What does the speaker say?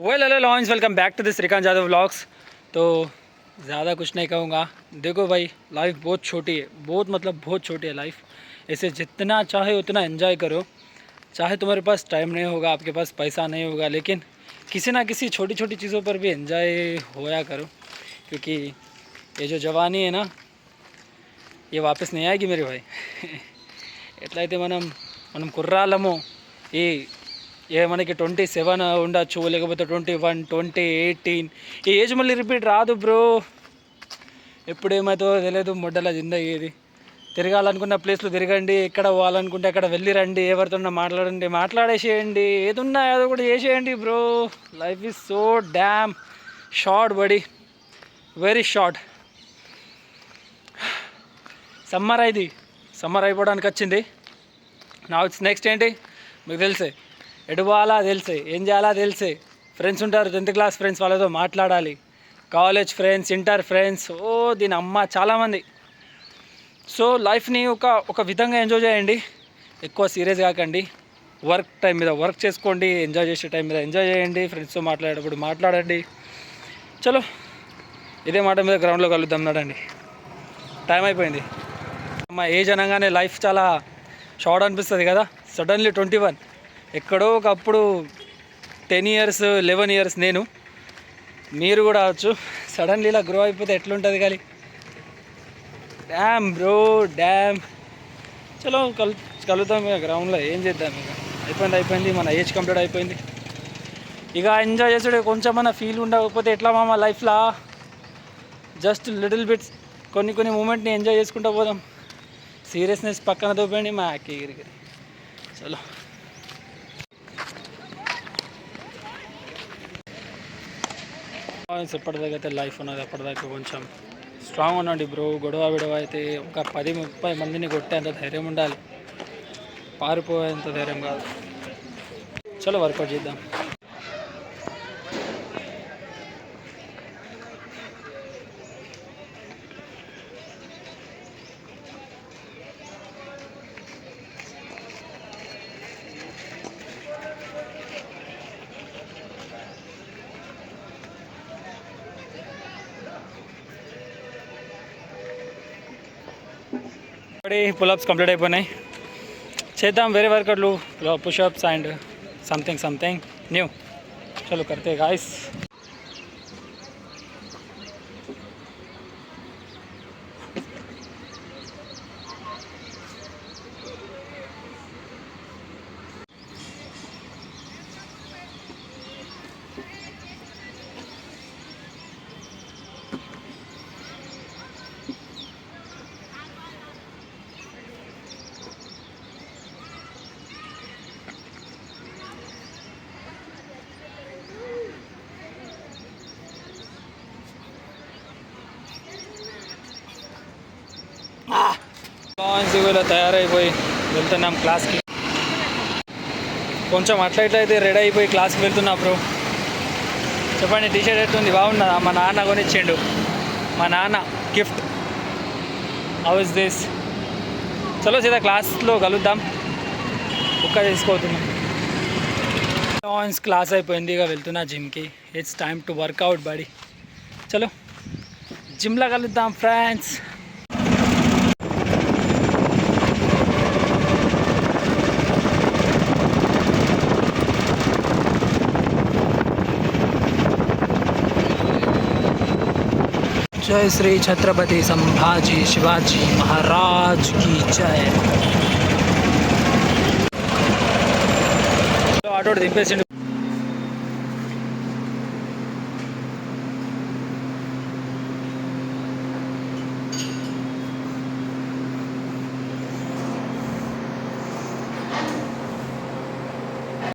Hello लॉन्च welcome back to the Shrikant Yadav vlogs. तो ज़्यादा कुछ नहीं कहूँगा। देखो भाई, लाइफ बहुत छोटी है, बहुत छोटी है लाइफ। ऐसे जितना चाहे उतना एंजॉय करो। चाहे तुम्हारे पास टाइम नहीं होगा, आपके पास पैसा नहीं होगा, लेकिन किसी ना किसी छोटी छोटी चीज़ों पर भी एंजॉय होया करो, क्योंकि ये जो जवानी है ना, ये वापस नहीं आएगी मेरे भाई। ఎట్లయితే మనం కుర్రాళ్ళము, ఏ మనకి 27 ఉండొచ్చు, లేకపోతే 21, 20, 18 ఈ ఏజ్ మళ్ళీ రిపీట్ రాదు బ్రో. ఎప్పుడేమవుతుందో తెలియదు. మొడ్డల జిందగీ ఇది. తిరగాలనుకున్న ప్లేస్లో తిరగండి, ఎక్కడ పోవాలనుకుంటే అక్కడ వెళ్ళి రండి, ఎవరితో మాట్లాడేసేయండి, ఏదున్నా ఏదో కూడా చేసేయండి bro. Life is so damn short buddy, very short. Summer అయిపోవడానికి వచ్చింది. నా నెక్స్ట్ ఏంటి మీకు తెలిసే, ఎటు పోవాలా తెలిసే, ఏం చేయాలా తెలిసే. ఫ్రెండ్స్ ఉంటారు, 10th క్లాస్ ఫ్రెండ్స్, వాళ్ళతో మాట్లాడాలి. కాలేజ్ ఫ్రెండ్స్, ఇంటర్ ఫ్రెండ్స్, దీని అమ్మ చాలామంది. సో లైఫ్ని ఒక విధంగా ఎంజాయ్ చేయండి. ఎక్కువ సీరియస్ కాకండి. వర్క్ టైం మీద వర్క్ చేసుకోండి, ఎంజాయ్ చేసే టైం మీద ఎంజాయ్ చేయండి, ఫ్రెండ్స్తో మాట్లాడేటప్పుడు మాట్లాడండి. చలో, ఇదే మాట మీద గ్రౌండ్లో కలుద్దాం. నడండి, టైం అయిపోయింది. మా ఏజ్ అనగానే లైఫ్ చాలా షార్ట్ అనిపిస్తుంది కదా. సడన్లీ 21, ఎక్కడో ఒకప్పుడు 10 years 11 years నేను, మీరు కూడా అవచ్చు. సడన్లీ ఇలా గ్రో అయిపోతే ఎట్లుంటుంది కానీ. Dam bro, dam. చలో కలుద్దాం ఇక గ్రౌండ్లో. ఏం చేద్దాం ఇక, అయిపోయింది మన ఏజ్ కంప్లీట్ అయిపోయింది. ఇక ఎంజాయ్ చేసాడు కొంచెమన్నా ఫీల్ ఉండకపోతే ఎట్లా మామ లైఫ్లో. జస్ట్ లిటిల్ బిట్స్, కొన్ని మూమెంట్ని ఎంజాయ్ చేసుకుంటూ పోదాం. సీరియస్నెస్ పక్కన దూపండి మా గిరికి. చలో, ఎప్పటిదాకా అయితే లైఫ్ ఉన్నది, అప్పటిదాకా కొంచెం స్ట్రాంగ్ ఉండండి బ్రో. గొడవ అయితే ఒక 10-30 మందిని కొట్టేంత ధైర్యం ఉండాలి, పారిపోయేంత ధైర్యం కాదు. చలో వర్కౌట్ చేద్దాం. పుల్అప్స్ కంప్లీట్ అయిపోయినాయి. చేద్దాం వేరే వర్కౌట్లు, పుషప్స్ అండ్ సంథింగ్ న్యూ. చలో కర్తే గాయస్. ఇలా తయారైపోయి వెళ్తున్నాం క్లాస్కి. కొంచెం అట్లా అయితే రెడీ అయిపోయి క్లాస్కి వెళ్తున్నా బ్రో. చెప్పండి, టీషర్ట్ ఎట్లుంది, బాగున్నదా? మా నాన్న కొనిచ్చిండు, మా నాన్న గిఫ్ట్. How is this? చలో సీదా క్లాస్లో కలుద్దాం. బుక్క తీసుకోతున్నాం. క్లాస్ అయిపోయింది, ఇక వెళ్తున్నా జిమ్కి. It's time to workout body. చలో జిమ్లో కలుద్దాం ఫ్రెండ్స్. जय श्री छत्रपति संभाजी शिवाजी महाराज की जय. ఆటో దింపేసిండు